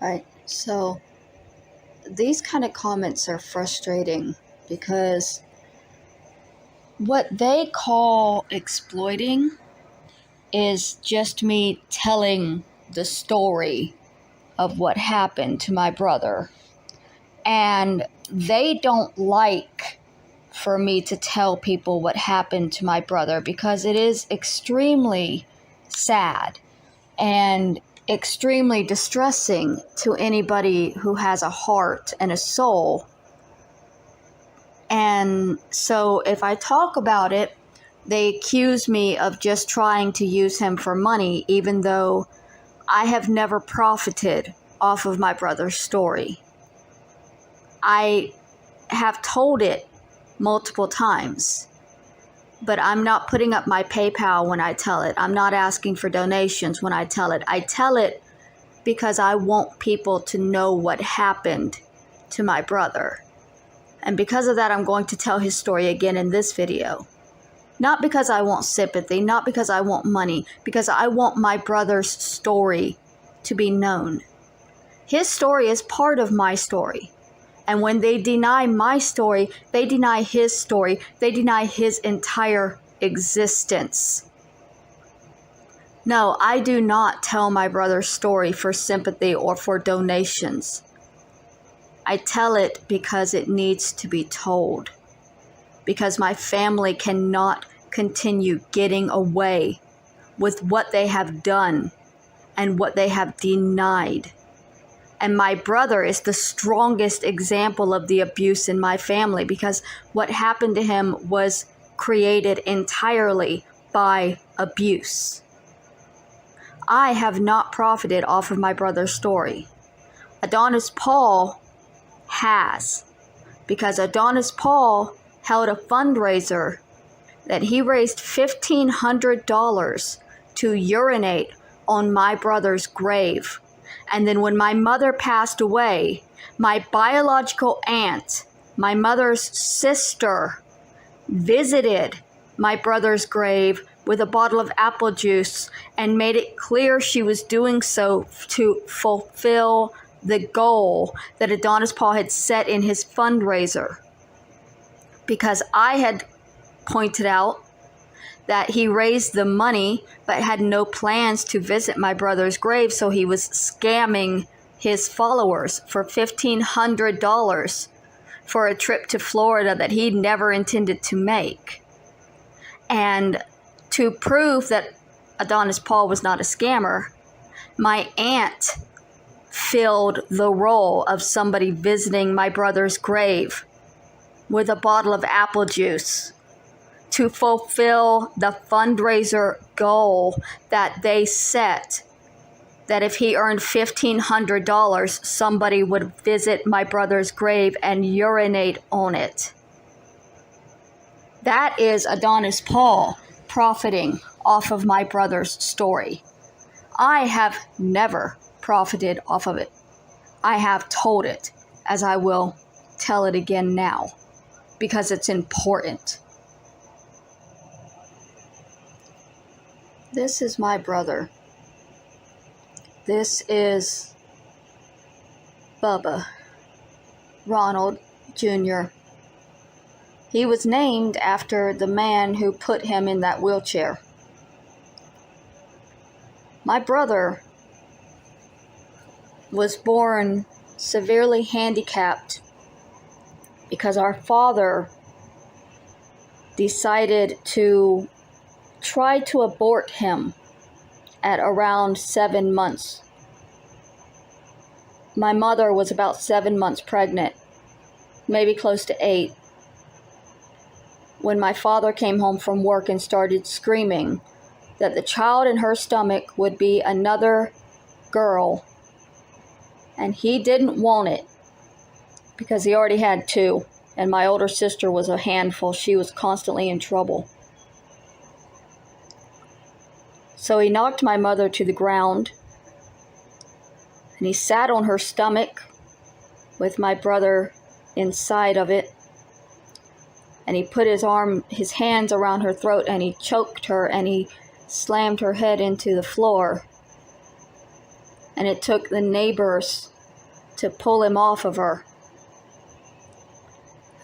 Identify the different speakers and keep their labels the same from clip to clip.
Speaker 1: Right? So these kind of comments are frustrating because what they call exploiting is just me telling the story of what happened to my brother. And they don't like for me to tell people what happened to my brother because it is extremely sad and extremely distressing to anybody who has a heart and a soul. And so if I talk about it, they accuse me of just trying to use him for money, even though I have never profited off of my brother's story. I have told it multiple times, but I'm not putting up my PayPal when I tell it. I'm not asking for donations when I tell it. I tell it because I want people to know what happened to my brother. And because of that, I'm going to tell his story again in this video. Not because I want sympathy, not because I want money, because I want my brother's story to be known. His story is part of my story. And when they deny my story, they deny his story. They deny his entire existence. No, I do not tell my brother's story for sympathy or for donations. I tell it because it needs to be told. Because my family cannot continue getting away with what they have done and what they have denied. And my brother is the strongest example of the abuse in my family because what happened to him was created entirely by abuse. I have not profited off of my brother's story. Adonis Paul has, because Adonis Paul held a fundraiser that he raised $1,500 to urinate on my brother's grave. And then when my mother passed away, my biological aunt, my mother's sister, visited my brother's grave with a bottle of apple juice and made it clear she was doing so to fulfill the goal that Adonis Paul had set in his fundraiser. Because I had pointed out that he raised the money but had no plans to visit my brother's grave, so he was scamming his followers for $1,500 for a trip to Florida that he never intended to make. And to prove that Adonis Paul was not a scammer, my aunt filled the role of somebody visiting my brother's grave with a bottle of apple juice to fulfill the fundraiser goal that they set, that if he earned $1,500, somebody would visit my brother's grave and urinate on it. That is Adonis Paul profiting off of my brother's story. I have never profited off of it. I have told it, as I will tell it again now, because it's important. This is my brother. This is Bubba, Ronald Jr. He was named after the man who put him in that wheelchair. My brother was born severely handicapped because our father decided to try to abort him at around 7 months. My mother was about 7 months pregnant, maybe close to 8, when my father came home from work and started screaming that the child in her stomach would be another girl, and he didn't want it because he already had 2, and my older sister was a handful. She was constantly in trouble. So he knocked my mother to the ground, and he sat on her stomach with my brother inside of it, and he put his hands around her throat, and he choked her, and he slammed her head into the floor. and it took the neighbors to pull him off of her.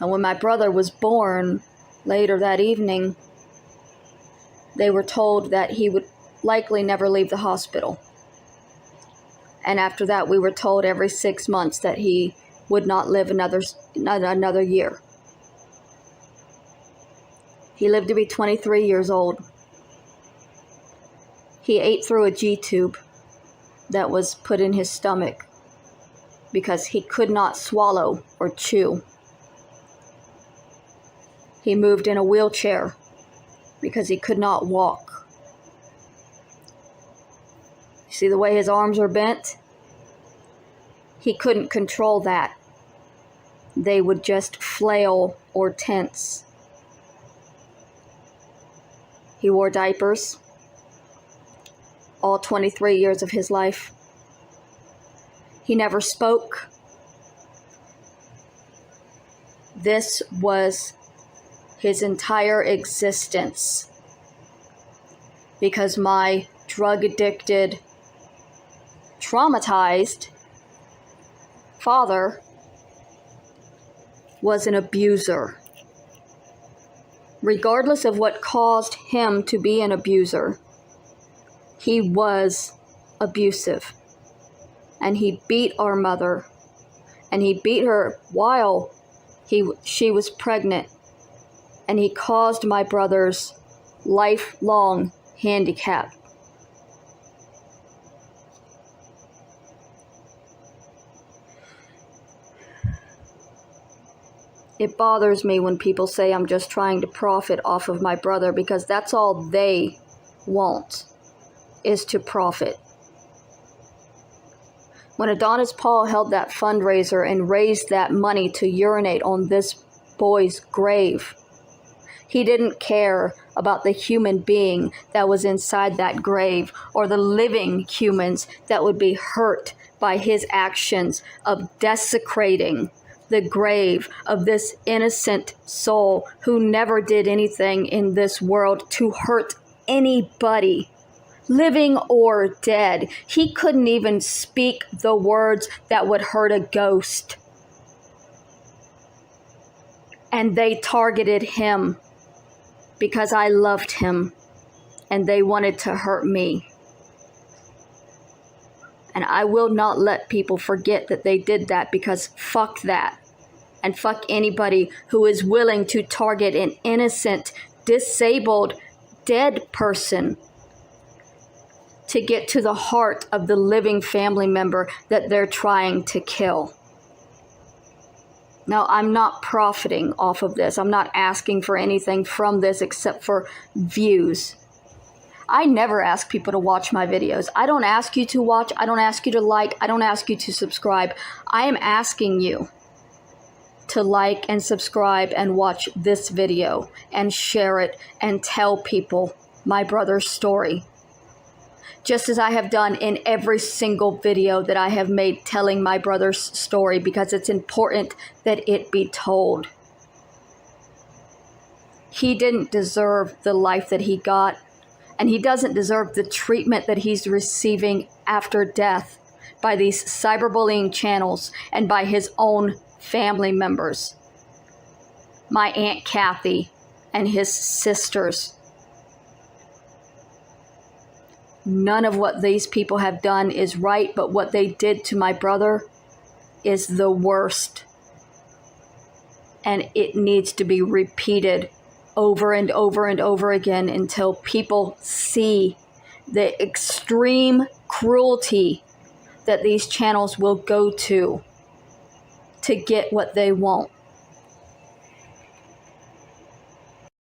Speaker 1: And when my brother was born later that evening, they were told that he would likely never leave the hospital. And after that, we were told every 6 months that he would not live another year. He lived to be 23 years old. He ate through a G-tube that was put in his stomach because he could not swallow or chew. He moved in a wheelchair because he could not walk. See the way his arms are bent? He couldn't control that. They would just flail or tense. He wore diapers all 23 years of his life. He never spoke. This was his entire existence because my drug-addicted, traumatized father was an abuser. Regardless of what caused him to be an abuser, he was abusive. And he beat our mother. And he beat her while she was pregnant. And he caused my brother's lifelong handicap. It bothers me when people say I'm just trying to profit off of my brother, because that's all they want, is to profit. When Adonis Paul held that fundraiser and raised that money to urinate on this boy's grave, he didn't care about the human being that was inside that grave or the living humans that would be hurt by his actions of desecrating the grave of this innocent soul who never did anything in this world to hurt anybody, living or dead. He couldn't even speak the words that would hurt a ghost. And they targeted him because I loved him and they wanted to hurt me. And I will not let people forget that they did that, because fuck that. And fuck anybody who is willing to target an innocent, disabled, dead person to get to the heart of the living family member that they're trying to kill. Now, I'm not profiting off of this. I'm not asking for anything from this except for views. I never ask people to watch my videos. I don't ask you to watch. I don't ask you to like. I don't ask you to subscribe. I am asking you to like and subscribe and watch this video and share it and tell people my brother's story. Just as I have done in every single video that I have made telling my brother's story, because it's important that it be told. He didn't deserve the life that he got, and he doesn't deserve the treatment that he's receiving after death by these cyberbullying channels and by his own family members. My Aunt Kathy and his sisters. None of what these people have done is right, but what they did to my brother is the worst. And it needs to be repeated over and over and over again until people see the extreme cruelty that these channels will go to get what they want.